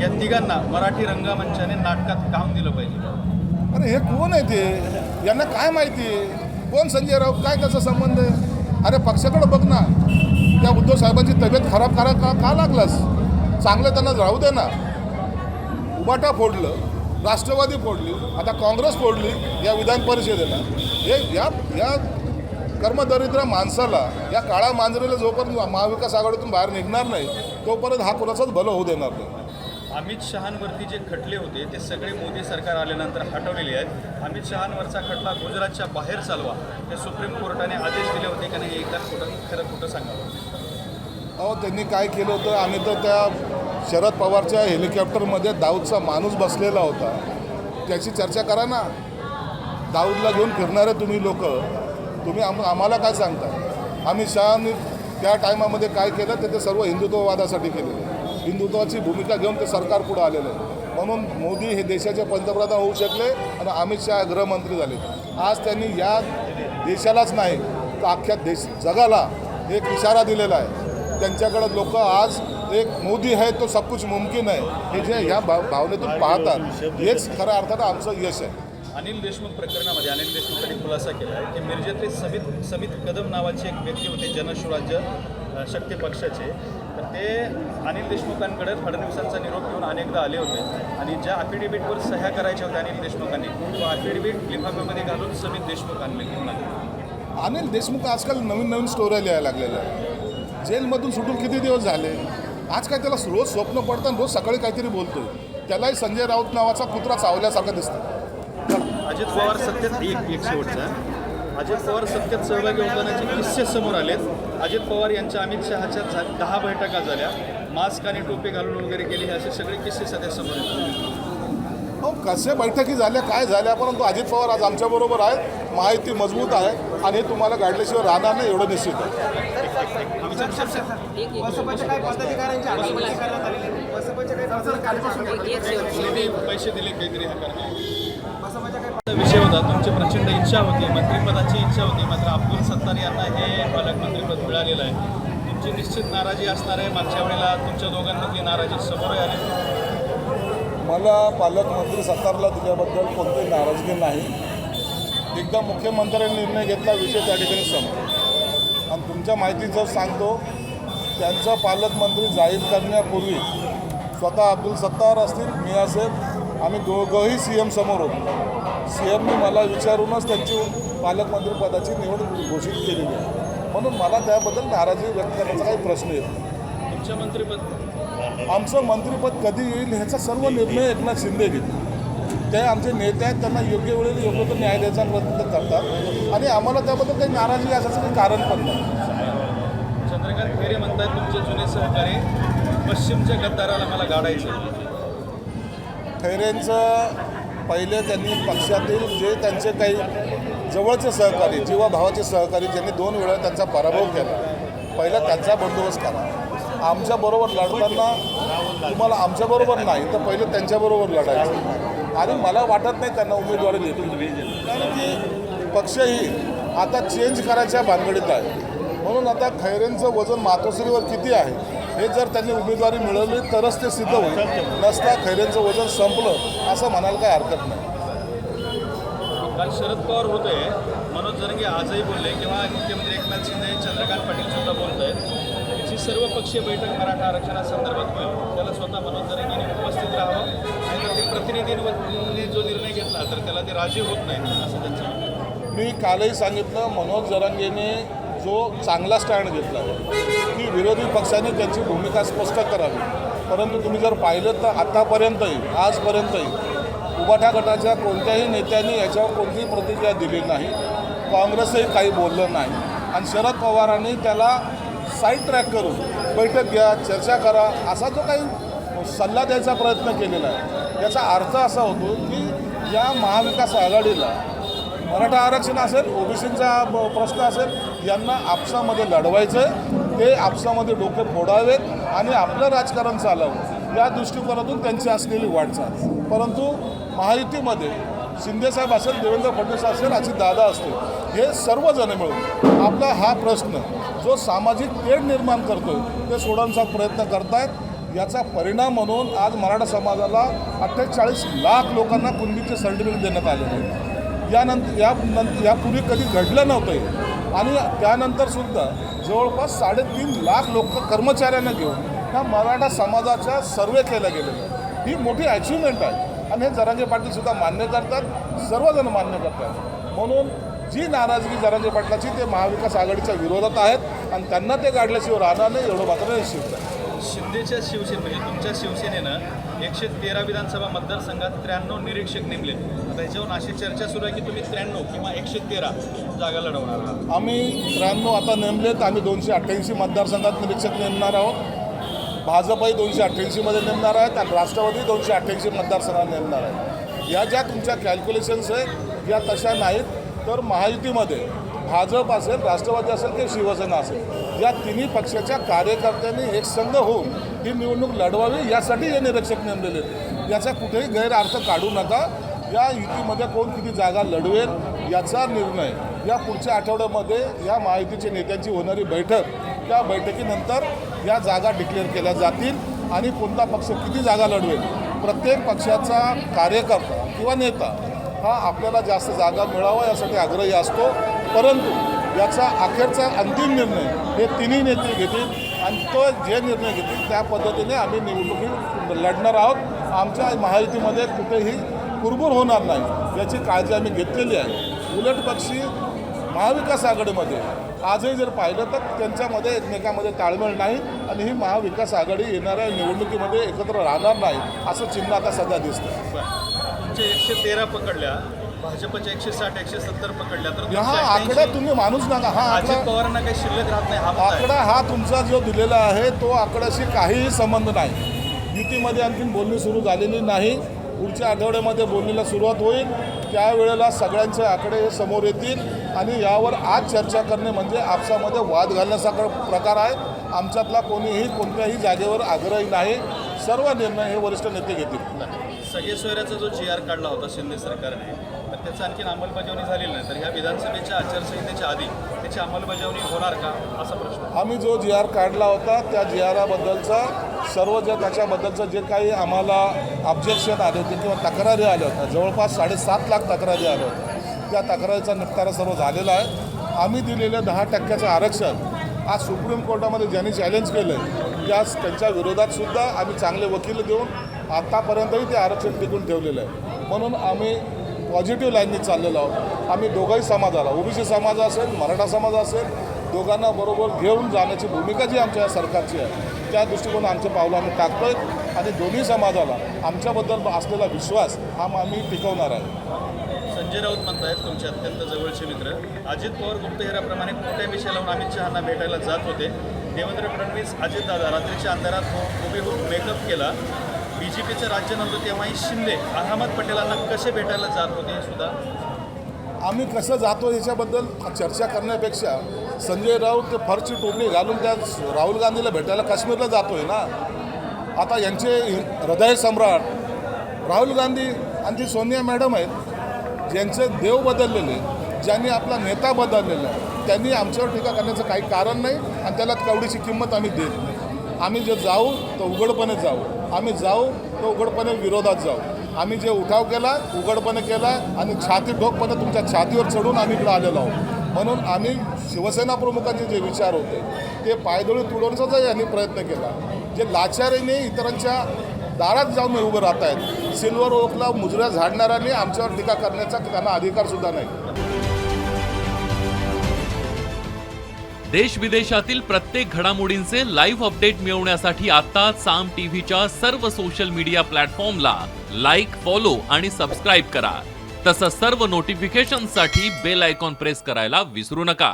या तिघांना मराठी रंगमंचाने नाटकात काम दिलं पाहिजे? अरे हे कोण आहे ते? यांना काय माहिती आहे? कोण संजय राऊत? काय त्याचा संबंध आहे? अरे पक्षाकडे बघ ना. त्या उद्धव साहेबांची तब्येत खराब का लागलास? चांगलं त्यांना राहू दे ना. उबाटा फोडलं, राष्ट्रवादी फोडली, आता काँग्रेस फोडली या विधान परिषदेला. हे या कर्मदरिद्र माणसाला, या काळा मांजरीला जोपर्यंत महाविकास आघाडीतून बाहेर निघणार नाही तोपर्यंत हा कुणाचाच भलं होऊ देणार नाही. अमित शहांवरती जे खटले होते ते सगळे मोदी सरकार आल्यानंतर हटवलेले आहेत. अमित शहांवरचा खटला गुजरातच्या बाहेर चालवा हे सुप्रीम कोर्टाने आदेश दिले होते का नाही? एकदा खरं खोटं सांगावं. अहो त्यांनी काय केलं होतं? आम्ही तर त्या शरद पवारच्या हेलिकॉप्टरमध्ये दाऊदचा माणूस बसलेला होता. त्याची चर्चा करा ना. दाऊदला घेऊन फिरणारे तुम्ही लोक, तुम्ही आम्हाला काय सांगता? अमित शहानी त्या टायमामध्ये काय केलं ते सर्व हिंदुत्ववादासाठी केलेलं आहे. हिंदुत्वाची भूमिका घेऊन ते सरकार पुढं आलेलं आहे. म्हणून मोदी हे देशाचे पंतप्रधान होऊ शकले आणि अमित शहा गृहमंत्री झाले. आज त्यांनी या देशालाच नाही तर अख्ख्या जगाला एक इशारा दिलेला आहे. त्यांच्याकडे लोक आज एक मोदी आहे तो सब कुछ मुमकिन आहे हे जे ह्या भावनेतून पाहतात हेच खऱ्या अर्थानं आमचं यश आहे. अनिल देशमुख प्रकरणामध्ये अनिल देशमुखांनी खुलासा केला आहे की मिरजेतले समित कदम नावाचे एक व्यक्ती होते जनसुराज्य शक्ती पक्षाचे. तर ते अनिल देशमुखांकडे फडणवीसांचा निरोप घेऊन अनेकदा आले होते आणि ज्या अफिडेव्हिटवर सह्या करायच्या होत्या अनिल देशमुखांनी तो अफिडेव्हिट लिफाफ्यामध्ये घालून समित देशमुख आणले घेऊन आले. अनिल देशमुख आजकाल नवीन स्टोऱ्या लिहायला लागलेल्या आहे. जेलमधून सुटून किती दिवस झाले? आज काय त्याला रोज स्वप्न पडतं आणि रोज सकाळी काहीतरी बोलतोय. त्यालाही संजय राऊत नावाचा कुत्रा चावल्यासारखा दिसतं. अजित पवार सत्तेत एक शेवटचा अजित पवार सत्तेत सहभागी होतानाचे किस्से समोर आलेत. अजित पवार यांच्या अमित शहाच्या 10 बैठका झाल्या, मास्क आणि टोपी घालून वगैरे केली, हे असे सगळे किस्से सध्या समोर येतात. हो कसे बैठकी झाल्या काय झाल्या, परंतु अजित पवार आज आमच्याबरोबर आहेत. माहिती मजबूत आहे आणि हे तुम्हाला गाडल्याशिवाय राहणार नाही एवढं निश्चित आहे. पैसे दिले काहीतरी विषय होता. तुमची प्रचंड इच्छा होती, मंत्रिपदाची इच्छा होती, मात्र अब्दुल सत्तार यांना हे पालकमंत्रीपद मिळालेलं आहे. तुमची निश्चित नाराजी असणार आहे. मागच्या वेळेला तुमच्या दोघांमधली नाराजी समोर आली. मला पालकमंत्री सत्तारला दिल्याबद्दल कोणतीही नाराजगी नाही. एकदा मुख्यमंत्र्यांनी निर्णय घेतला, विषय त्या ठिकाणी संपला. आणि तुमच्या माहितीचं सांगतो, त्यांचा पालकमंत्री जाहीर करण्यापूर्वी स्वतः अब्दुल सत्तार असतील, मी असेल, आम्ही दोघंही CM समोर होतो. CMनी मला विचारूनच त्यांची पालकमंत्रीपदाची निवड घोषित केलेली आहे. म्हणून मला त्याबद्दल नाराजी व्यक्त करण्याचा काही प्रश्न येत नाही. तुमचं मंत्रिपद आमचं मंत्रिपद कधी येईल ह्याचा सर्व निर्णय एकनाथ शिंदे घेतील. ते आमचे नेते आहेत, त्यांना योग्य वेळेला योग्य तो न्याय द्यायचा प्रयत्न करतात आणि आम्हाला त्याबद्दल काही नाराजी असायचं काही कारण पण नाही. चंद्रकांत खैरे म्हणतात तुमचे जुने सहकारी पश्चिमच्या गद्दाराला मला गाडायचं. खैरेंचं पहिले त्यांनी पक्षातील जे त्यांचे काही जवळचे सहकारी, जीवाभावाचे सहकारी ज्यांनी 2 वेळा त्यांचा पराभव केला, पहिला त्यांचा बंदोबस्त करा. आमच्याबरोबर लढताना तुम्हाला आमच्याबरोबर नाही तर पहिले त्यांच्याबरोबर लढायचं. आणि मला वाटत नाही त्यांना उमेदवारी देतील, कारण की पक्षही आता चेंज करायच्या भानगडीत आहे. म्हणून आता खैरेंचं वजन मातोश्रीवर किती आहे हे जर त्यांनी उमेदवारी मिळवली तरच ते सिद्ध होईल. नसता खैरेंचं वजन संपलं असं म्हणायला काही हरकत नाही. काल शरद पवार होते, मनोज जरंगे आजही बोलले किंवा मुख्यमंत्री एकनाथ शिंदे, चंद्रकांत पाटील सुद्धा बोलत आहेत. याची सर्वपक्षीय बैठक मराठा आरक्षणासंदर्भात होईल. त्याला स्वतः मनोज जरंगेने उपस्थित राहावं आणि जर ते प्रतिनिधींनी जो निर्णय घेतला तर त्याला ते राजी होत नाही असं त्यांचं. मी कालही सांगितलं, मनोज जरांगेने जो चांगला स्टँड घेतला की विरोधी पक्षाने त्यांची भूमिका स्पष्ट करावी. परंतु तुम्ही जर पाहिलं तर आजपर्यंतही उबाठा गटाच्या कोणत्याही नेत्यांनी याच्यावर कोणतीही प्रतिक्रिया दिली नाही. काँग्रेसही काही बोललं नाही आणि शरद पवारांनी त्याला साईड ट्रॅक करून बैठक घ्या, चर्चा करा असा जो काही सल्ला द्यायचा प्रयत्न केलेला आहे. याचा अर्थ असा होतो की या महाविकास आघाडीला मराठा आरक्षण असेल, ओबीसींचा प्रश्न असेल, यांना आपसामध्ये लढवायचं, ते आपसामध्ये डोके फोडावेत आणि आपलं राजकारण चालावं या दृष्टिकोनातून त्यांची असलेली वाटचाल. परंतु महायुतीमध्ये शिंदेसाहेब असेल, देवेंद्र फडणवीस असेल, अजितदादा असतील, हे सर्वजण मिळून आपला हा प्रश्न जो सामाजिक तेढ निर्माण करतोय ते सोडवण्याचा प्रयत्न करतायत. याचा परिणाम म्हणून आज मराठा समाजाला 48 लाख लोकांना कुणबीचे सर्टिफिकेट देण्यात आलेले आहे. यापूर्वी कधी घडलं नव्हतं आणि त्यानंतरसुद्धा जवळपास 3.5 लाख लोक कर्मचाऱ्यांना घेऊन ह्या मराठा समाजाचा सर्वे केला गेलेला आहे. ही मोठी अचिव्हमेंट आहे आणि हे जरांगे पाटीलसुद्धा मान्य करतात, सर्वजण मान्य करतात. म्हणून जी नाराजगी जरांगे पाटलाची ते महाविकास आघाडीच्या विरोधात आहेत आणि त्यांना ते काढल्याशिवाय राहणार नाही एवढं मात्र निश्चित आहे. शिंदेच्या शिवसेने म्हणजे तुमच्या शिवसेनेनं 113 विधानसभा मतदारसंघात 93 निरीक्षक नेमलेत. आता ह्याच्यावरून अशी चर्चा सुरू आहे की तुम्ही 93 किंवा 113 जागा लढवणार आहात. आम्ही 93 आता नेमलेत. आम्ही 288 मतदारसंघात निरीक्षक नेमणार आहोत. भाजपही 288मध्ये नेमणार आहेत आणि राष्ट्रवादी 288 मतदारसंघात नेमणार आहेत. या ज्या तुमच्या कॅल्क्युलेशन्स आहेत या तशा नाहीत. तर महायुतीमध्ये भाजप असेल, राष्ट्रवादी असेल की शिवसेना असेल, या तिन्ही पक्षाच्या कार्यकर्त्यांनी एक संघ होऊन ही निवडणूक लढवावी यासाठी हे निरीक्षक नेमलेले आहेत. याचा कुठेही गैरअर्थ काढू नका. या युतीमध्ये कोण किती जागा लढवेल याचा निर्णय या पुढच्या आठवड्यामध्ये या महायुतीच्या नेत्यांची होणारी बैठक, त्या बैठकीनंतर या जागा डिक्लेअर केल्या जातील आणि कोणता पक्ष किती जागा लढवेल. प्रत्येक पक्षाचा कार्यकर्ता किंवा नेता हा आपल्याला जास्त जागा मिळावा यासाठी आग्रही असतो. परंतु याचा अखेरचा अंतिम निर्णय हे तिन्ही नेते घेतील आणि तो जे निर्णय घेतील त्या पद्धतीने आम्ही निवडणुकी लढणार आहोत. आमच्या महायुतीमध्ये कुठेही कुरबुर होणार नाही याची काळजी आम्ही घेतलेली आहे. उलटपक्षी महाविकास आघाडीमध्ये आजही जर पाहिलं तर त्यांच्यामध्ये एकमेकांमध्ये ताळमेळ नाही आणि ही महाविकास आघाडी येणाऱ्या निवडणुकीमध्ये एकत्र राहणार नाही असं चिन्ह आता सध्या दिसतं. तुमच्या 113 पकडल्या, भाजपच्या 160 170 पकडल्या तर हा आकडा तुम्ही मानूच नका. हा अजित आकडा पवारांना काही शिल्लक राहत नाही. हा आकडा हा तुमचा जो दिलेला आहे तो आकड्याशी काहीही संबंध नाही. युतीमध्ये आणखीन बोलणी सुरू झालेली नाही. पुढच्या आठवड्यामध्ये बोलणीला सुरुवात होईल. त्यावेळेला सगळ्यांचे आकडे हे समोर येतील आणि यावर आज चर्चा करणे म्हणजे आपसामध्ये वाद घालण्यासारखा प्रकार आहे. आमच्यातला कोणीही कोणत्याही जागेवर आग्रही नाही. सर्व निर्णय हे वरिष्ठ नेते घेतील. सगळे सोयऱ्याचा जो GR काढला होता शिंदे सरकारने, तर त्याचं आणखीन अंमलबजावणी झालेली नाही. तर ह्या विधानसभेच्या आचारसंहितेच्या आधी त्याची अंमलबजावणी होणार का असा प्रश्न. आम्ही जो GR काढला होता त्या GRबद्दलचा सर्व त्याच्याबद्दलचं जे काही आम्हाला ऑब्जेक्शन आले होते किंवा तक्रारी आल्या होत्या, जवळपास 7.5 लाख तक्रारी आल्या होत्या, त्या तक्रारीचा निपटारा सर्व झालेला आहे. आम्ही दिलेलं 10% आरक्षण आज सुप्रीम कोर्टामध्ये ज्यांनी चॅलेंज केलं आहे त्यांच्या विरोधातसुद्धा आम्ही चांगले वकील देऊन आतापर्यंतही ते आरक्षण टिकून ठेवलेलं आहे. म्हणून आम्ही पॉझिटिव्ह लाईननी चाललेलो आहोत. आम्ही दोघंही समाजाला, OBC समाज असेल, मराठा समाज असेल, दोघांना बरोबर घेऊन जाण्याची भूमिका जी आमच्या सरकारची आहे त्या दृष्टिकोन आमचे पावलं आम्ही टाकतो आहे आणि दोन्ही समाजाला आमच्याबद्दल असलेला विश्वास हा आम्ही टिकवणार आहे. संजय राऊत म्हणतायत तुमचे अत्यंत जवळचे मित्र, अजित पवार गुप्तहेराप्रमाणे खोट्या विषय लावून अमित शहांना भेटायला जात होते. देवेंद्र फडणवीस अजितदादा रात्रीच्या अंधारात उभे होऊन मेकअप केला. BJPचं राज्य नव्हतं तेव्हाही शिंदे अहमद पटेलांना कसे भेटायला जात होते हे सुद्धा. आम्ही कसं जातो याच्याबद्दल चर्चा करण्यापेक्षा संजय राऊत ते फरची टोपली घालून त्या राहुल गांधीला भेटायला काश्मीरला जातो आहे ना. आता यांचे हृदय सम्राट राहुल गांधी आणि ती सोनिया मॅडम आहेत, ज्यांचे देव बदललेले, ज्यांनी आपला नेता बदललेला आहे, त्यांनी आमच्यावर टीका करण्याचं काही कारण नाही आणि त्याला तेवढीची किंमत आम्ही देत नाही. आम्ही जे जाऊ तर उघडपणे जाऊ, आम्ही जाऊ तर उघडपणे विरोधात जाऊ. आम्ही जे उठाव केला उघडपणे केला आणि छाती ठोकपणे तुमच्या छातीवर चढून आम्ही इकडं आलेलो आहोत. म्हणून आम्ही शिवसेना प्रमुखांचे जे विचार होते ते पायदळी तुडवण्याचा यांनी प्रयत्न केला. जे लाचारीने इतरांच्या दारात जाऊन उभं राहत आहेत, सिल्वर ओकला मुजऱ्या झाडणाऱ्यांनी आमच्यावर टीका करण्याचा त्यांना अधिकारसुद्धा नाही. देश विदेशातील प्रत्येक घडामोडींचे लाईव्ह अपडेट मिळवण्यासाठी आता साम टीव्हीच्या सर्व सोशल मीडिया प्लॅटफॉर्मला लाईक, फॉलो आणि सबस्क्राईब करा. तसंच सर्व नोटिफिकेशनसाठी बेल आयकॉन प्रेस करायला विसरू नका.